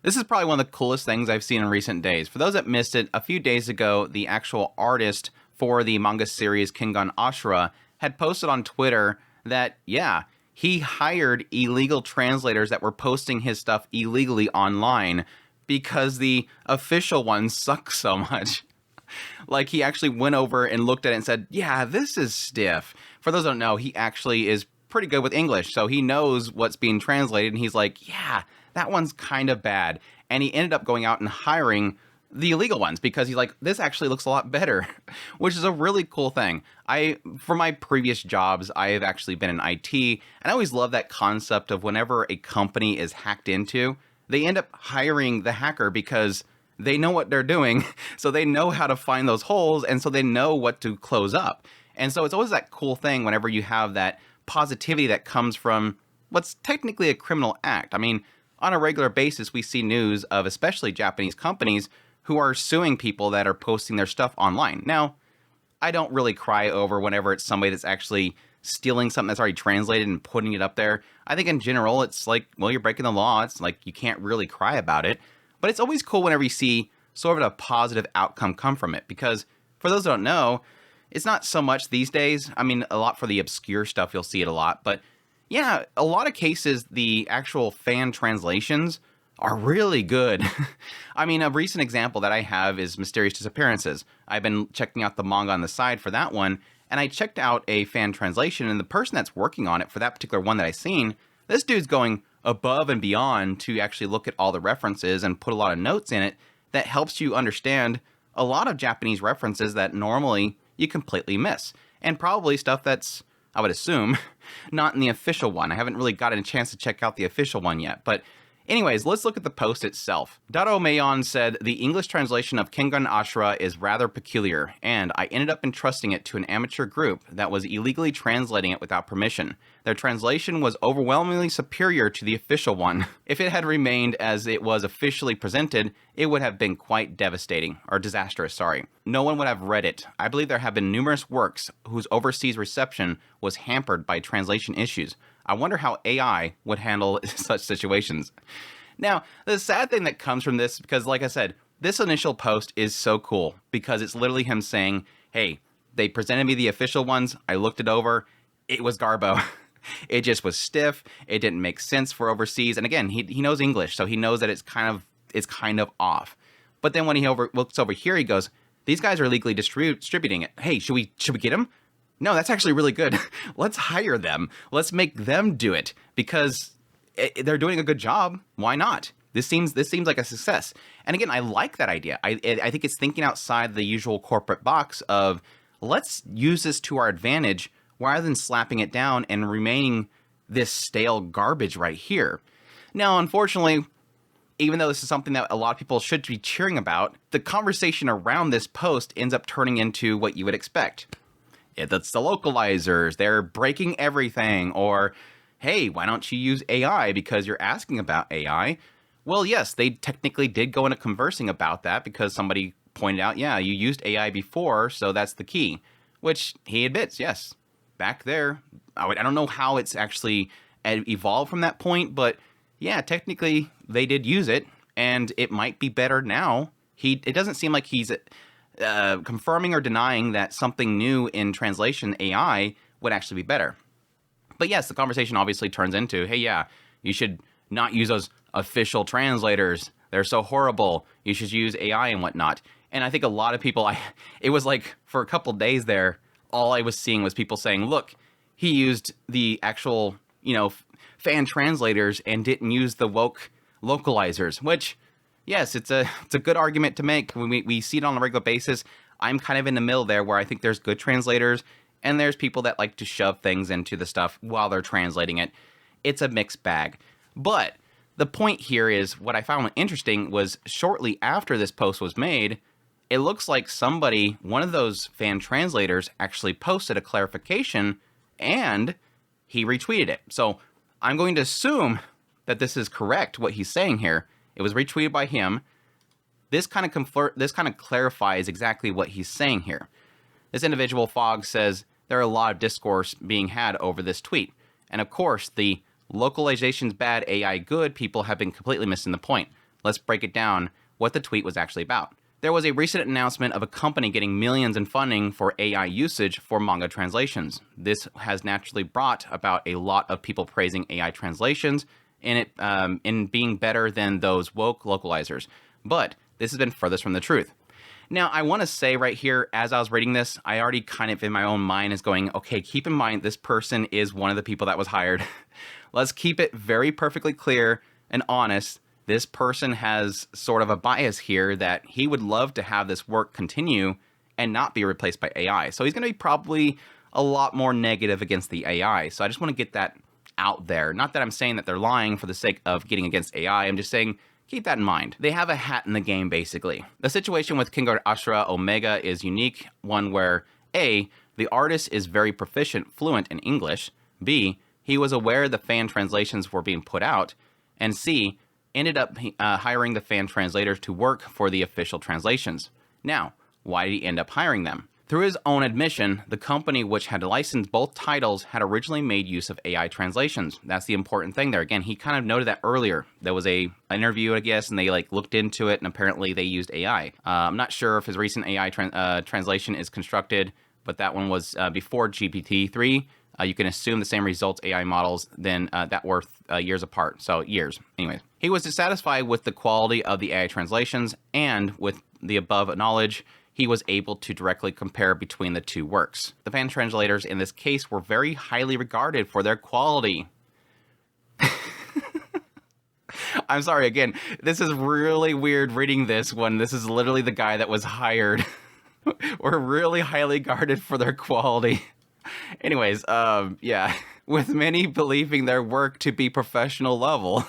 This is probably one of the coolest things I've seen in recent days. For those that missed it, a few days ago, the actual artist for the manga series Kengan Ashura had posted on Twitter that, yeah, he hired illegal translators that were posting his stuff illegally online because the official ones suck so much. Like, he actually went over and looked at it and said, yeah, this is stiff. For those who don't know, he actually is pretty good with English, so he knows what's being translated, and he's like, yeah, that one's kind of bad. And he ended up going out and hiring the illegal ones because he's like, this actually looks a lot better, which is a really cool thing. For my previous jobs, I have actually been in IT, and I always love that concept of whenever a company is hacked into, they end up hiring the hacker because they know what they're doing, so they know how to find those holes, and so they know what to close up. And so it's always that cool thing whenever you have that positivity that comes from what's technically a criminal act. I mean, on a regular basis, we see news of especially Japanese companies who are suing people that are posting their stuff online. Now, I don't really cry over whenever it's somebody that's actually stealing something that's already translated and putting it up there. I think in general, it's like, well, you're breaking the law. It's like you can't really cry about it. But it's always cool whenever you see sort of a positive outcome come from it. Because for those who don't know, it's not so much these days. I mean, a lot for the obscure stuff, you'll see it a lot. But yeah, a lot of cases, the actual fan translations are really good. I mean, a recent example that I have is Mysterious Disappearances. I've been checking out the manga on the side for that one, and I checked out a fan translation, and the person that's working on it for that particular one that I seen, this dude's going above and beyond to actually look at all the references and put a lot of notes in it that helps you understand a lot of Japanese references that normally you completely miss. And probably stuff that's, I would assume, not in the official one. I haven't really gotten a chance to check out the official one yet, but anyways, let's look at the post itself. Daro Mayon said, the English translation of Kengan Ashura is rather peculiar, and I ended up entrusting it to an amateur group that was illegally translating it without permission. Their translation was overwhelmingly superior to the official one. If it had remained as it was officially presented, it would have been quite devastating, or disastrous, sorry. No one would have read it. I believe there have been numerous works whose overseas reception was hampered by translation issues. I wonder how AI would handle such situations. Now, the sad thing that comes from this, because like I said, this initial post is so cool because it's literally him saying, hey, they presented me the official ones. I looked it over. It was garbo. It just was stiff. It didn't make sense for overseas. And again, he knows English, so he knows that it's kind of off. But then when he looks over here, he goes, these guys are illegally distributing it. Hey, should we get them? No, that's actually really good. Let's hire them. Let's make them do it because they're doing a good job. Why not? This seems like a success. And again, I like that idea. I think it's thinking outside the usual corporate box of let's use this to our advantage rather than slapping it down and remaining this stale garbage right here. Now, unfortunately, even though this is something that a lot of people should be cheering about, the conversation around this post ends up turning into what you would expect. That's the localizers, they're breaking everything, or, hey, why don't you use AI because you're asking about AI? Well, yes, they technically did go into conversing about that because somebody pointed out, yeah, you used AI before, so that's the key, which he admits, yes, back there. I don't know how it's actually evolved from that point, but yeah, technically they did use it, and it might be better now. It doesn't seem like he's confirming or denying that something new in translation AI would actually be better. But yes, the conversation obviously turns into, hey, yeah, you should not use those official translators. They're so horrible. You should use AI and whatnot. And I think a lot of people, it was like for a couple days there, all I was seeing was people saying, look, he used the actual, fan translators and didn't use the woke localizers, which, yes, it's a good argument to make. When we see it on a regular basis, I'm kind of in the middle there where I think there's good translators and there's people that like to shove things into the stuff while they're translating it. It's a mixed bag. But the point here is what I found interesting was shortly after this post was made, it looks like one of those fan translators actually posted a clarification and he retweeted it. So I'm going to assume that this is correct, what he's saying here. It was retweeted by him. This kind of clarifies exactly what he's saying here. This individual, Fogg, says there are a lot of discourse being had over this tweet. And of course, the localization's bad, AI good people have been completely missing the point. Let's break it down what the tweet was actually about. There was a recent announcement of a company getting millions in funding for AI usage for manga translations. This has naturally brought about a lot of people praising AI translations in being better than those woke localizers. But this has been furthest from the truth. Now, I want to say right here, as I was reading this, I already kind of in my own mind is going, okay, keep in mind this person is one of the people that was hired. Let's keep it very perfectly clear and honest. This person has sort of a bias here that he would love to have this work continue and not be replaced by AI. So he's going to be probably a lot more negative against the AI. So I just want to get that out there. Not that I'm saying that they're lying for the sake of getting against AI. I'm just saying keep that in mind. They have a hat in the game, basically. The situation with Kingo Ashura Omega is unique, one where A, the artist is very proficient, fluent in English, B, he was aware the fan translations were being put out, and C, ended up hiring the fan translators to work for the official translations. Now, why did he end up hiring them? Through his own admission, the company which had licensed both titles had originally made use of AI translations. That's the important thing there. Again, he kind of noted that earlier. There was an interview, I guess, and they looked into it, and apparently they used AI. I'm not sure if his recent AI translation is constructed, but that one was before GPT-3. You can assume the same results AI models then that were years apart. So years. Anyways, he was dissatisfied with the quality of the AI translations, and with the above knowledge, he was able to directly compare between the two works. The fan translators in this case were very highly regarded for their quality. I'm sorry, again, this is really weird reading this when this is literally the guy that was hired. Were really highly regarded for their quality. Anyways, yeah, with many believing their work to be professional level.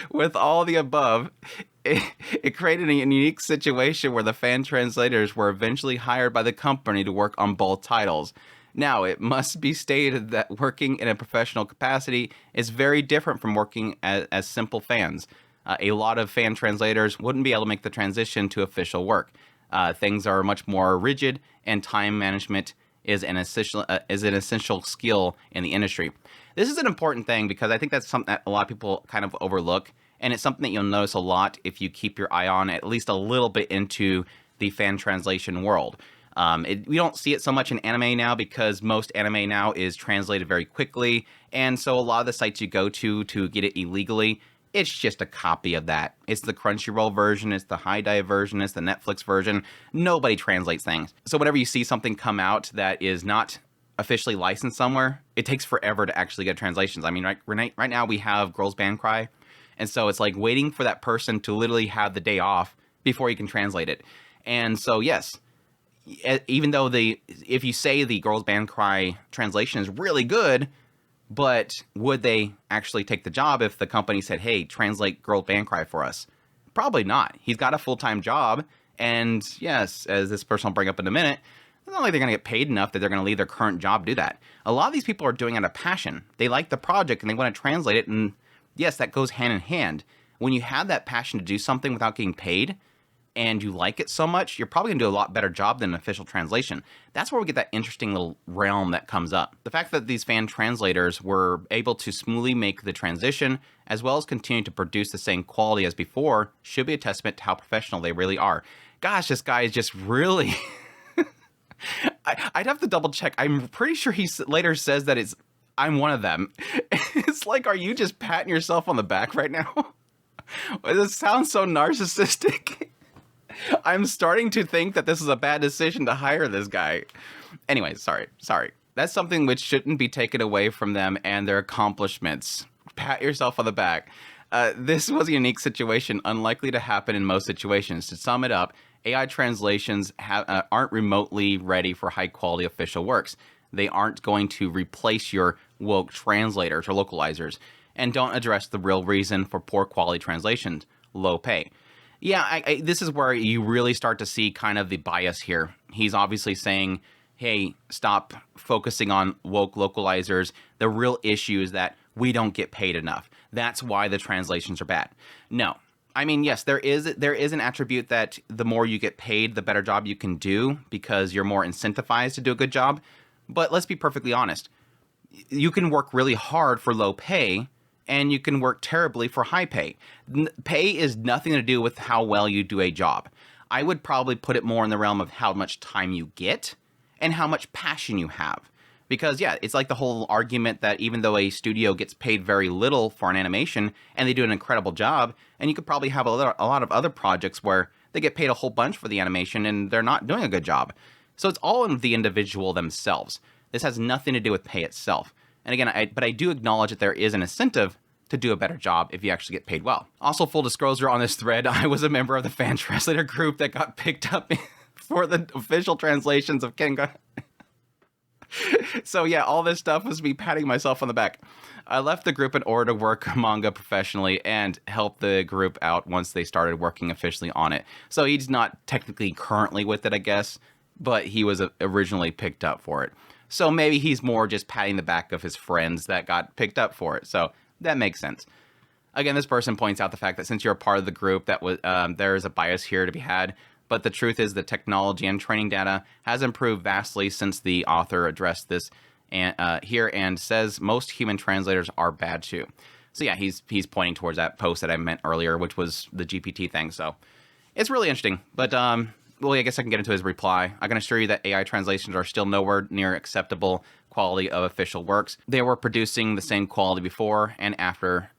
With all the above, it created a unique situation where the fan translators were eventually hired by the company to work on both titles. Now, it must be stated that working in a professional capacity is very different from working as simple fans. A lot of fan translators wouldn't be able to make the transition to official work. Things are much more rigid, and time management is an essential skill in the industry. This is an important thing because I think that's something that a lot of people kind of overlook, and it's something that you'll notice a lot if you keep your eye on at least a little bit into the fan translation world. We don't see it so much in anime now because most anime now is translated very quickly, and so a lot of the sites you go to get it illegally, it's just a copy of that. It's the Crunchyroll version, it's the High Dive version, it's the Netflix version. Nobody translates things. So whenever you see something come out that is not officially licensed somewhere, it takes forever to actually get translations. I mean, right now we have Girls Band Cry, and so it's like waiting for that person to literally have the day off before you can translate it. And so yes, even though if you say the Girls Band Cry translation is really good, but would they actually take the job if the company said, hey, translate Girl Band Cry for us? Probably not. He's got a full-time job, and yes, as this person will bring up in a minute, it's not like they're going to get paid enough that they're going to leave their current job to do that. A lot of these people are doing it out of passion. They like the project and they want to translate it, and yes, that goes hand in hand. When you have that passion to do something without getting paid, and you like it so much, you're probably going to do a lot better job than an official translation. That's where we get that interesting little realm that comes up. The fact that these fan translators were able to smoothly make the transition, as well as continue to produce the same quality as before, should be a testament to how professional they really are. Gosh, this guy is just really... I'd have to double check. I'm pretty sure he later says that I'm one of them. It's like, are you just patting yourself on the back right now? This sounds so narcissistic. I'm starting to think that this is a bad decision to hire this guy. Anyways, sorry. That's something which shouldn't be taken away from them and their accomplishments. Pat yourself on the back. This was a unique situation, unlikely to happen in most situations. To sum it up, AI translations aren't remotely ready for high-quality official works. They aren't going to replace your woke translators or localizers, and don't address the real reason for poor quality translations: low pay. Yeah, this is where you really start to see kind of the bias here. He's obviously saying, hey, stop focusing on woke localizers. The real issue is that we don't get paid enough. That's why the translations are bad. No. I mean, yes, there is an attribute that the more you get paid, the better job you can do because you're more incentivized to do a good job. But let's be perfectly honest. You can work really hard for low pay, and you can work terribly for high pay. Pay is nothing to do with how well you do a job. I would probably put it more in the realm of how much time you get and how much passion you have. Because, yeah, it's like the whole argument that even though a studio gets paid very little for an animation and they do an incredible job, and you could probably have a lot of other projects where they get paid a whole bunch for the animation and they're not doing a good job. So it's all in the individual themselves. This has nothing to do with pay itself. And again, I do acknowledge that there is an incentive to do a better job if you actually get paid well. Also, full disclosure on this thread, I was a member of the fan translator group that got picked up for the official translations of Kenga. So yeah, all this stuff was me patting myself on the back. I left the group in order to work manga professionally and help the group out once they started working officially on it. So he's not technically currently with it, I guess, but he was originally picked up for it. So maybe he's more just patting the back of his friends that got picked up for it. So that makes sense. Again, this person points out the fact that since you're a part of the group, that there is a bias here to be had. But the truth is the technology and training data has improved vastly since the author addressed this here and says most human translators are bad too. So yeah, he's pointing towards that post that I meant earlier, which was the GPT thing. So it's really interesting. But well, I guess I can get into his reply. I can assure you that AI translations are still nowhere near acceptable quality of official works. They were producing the same quality before and after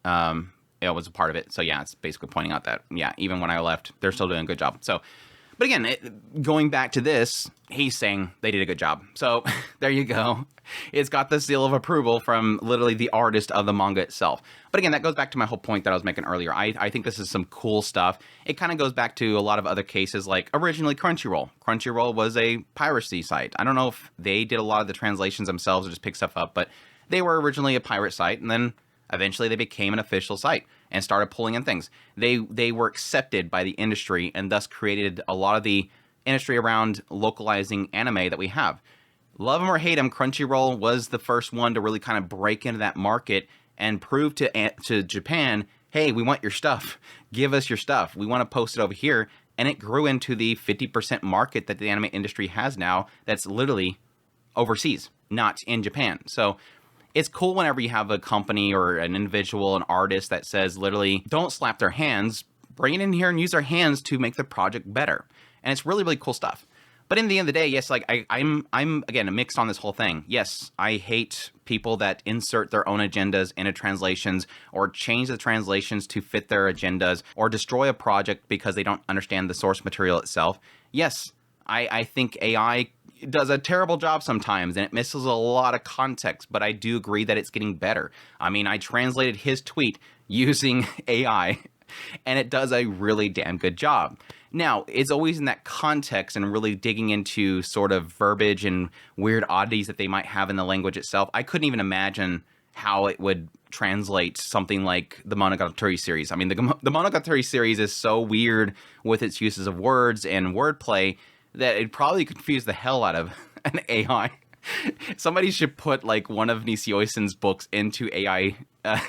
it was a part of it. So yeah, it's basically pointing out that, yeah, even when I left, they're still doing a good job. So, but again, going back to this, he's saying they did a good job. So there you go. It's got the seal of approval from literally the artist of the manga itself. But again, that goes back to my whole point that I was making earlier. I think this is some cool stuff. It kind of goes back to a lot of other cases, like originally Crunchyroll. Crunchyroll was a piracy site. I don't know if they did a lot of the translations themselves or just pick stuff up, but they were originally a pirate site, and then eventually they became an official site and started pulling in things. They were accepted by the industry and thus created a lot of the industry around localizing anime that we have. Love them or hate them, Crunchyroll was the first one to really kind of break into that market and prove to Japan, hey, we want your stuff. Give us your stuff. We want to post it over here. And it grew into the 50% market that the anime industry has now that's literally overseas, not in Japan. So it's cool whenever you have a company or an individual, an artist that says literally, don't slap their hands, bring it in here and use their hands to make the project better. And it's really, really cool stuff. But in the end of the day, yes, like I'm again mixed on this whole thing. Yes, I hate people that insert their own agendas into translations or change the translations to fit their agendas or destroy a project because they don't understand the source material itself. Yes, I think AI does a terrible job sometimes and it misses a lot of context, but I do agree that it's getting better. I mean, I translated his tweet using AI and it does a really damn good job. Now, it's always in that context and really digging into sort of verbiage and weird oddities that they might have in the language itself. I couldn't even imagine how it would translate something like the Monogatari series. I mean, the Monogatari series is so weird with its uses of words and wordplay that it'd probably confuse the hell out of an AI. Somebody should put like one of Nisioisen's books into AI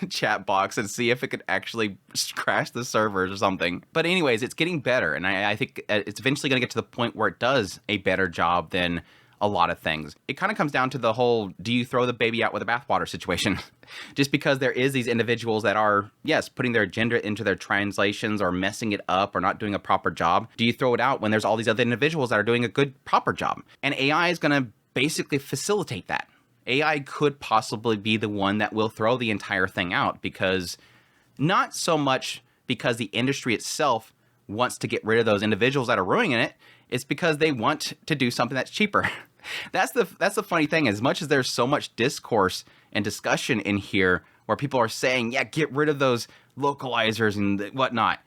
chat box and see if it could actually crash the servers or something. But anyways, it's getting better. And I think it's eventually going to get to the point where it does a better job than a lot of things. It kind of comes down to the whole, do you throw the baby out with the bathwater situation? Just because there is these individuals that are, yes, putting their agenda into their translations or messing it up or not doing a proper job. Do you throw it out when there's all these other individuals that are doing a good, proper job? And AI is going to basically facilitate that. AI could possibly be the one that will throw the entire thing out, because not so much because the industry itself wants to get rid of those individuals that are ruining it. It's because they want to do something that's cheaper. That's the funny thing. As much as there's so much discourse and discussion in here where people are saying, yeah, get rid of those localizers and whatnot,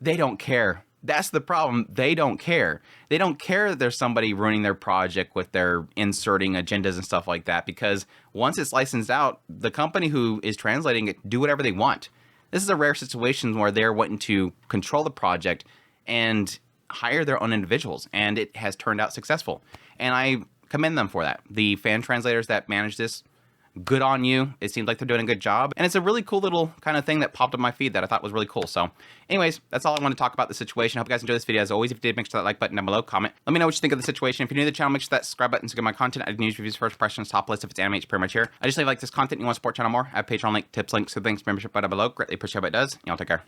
they don't care. That's the problem. They don't care. They don't care that there's somebody ruining their project with their inserting agendas and stuff like that, because once it's licensed out, the company who is translating it do whatever they want. This is a rare situation where they're wanting to control the project and hire their own individuals, and it has turned out successful. And I commend them for that. The fan translators that manage this, good on you. It seems like they're doing a good job. And it's a really cool little kind of thing that popped up my feed that I thought was really cool. So anyways, that's all I want to talk about the situation. I hope you guys enjoyed this video. As always, if you did, make sure that like button down below, comment. Let me know what you think of the situation. If you're new to the channel, make sure that subscribe button to get my content. I do news, reviews, first impressions, top list. If it's anime, it's pretty much here. I just like this content and you want to support channel more, I have Patreon link, tips, links, so thanks, membership button below. Greatly appreciate what it does. Y'all take care.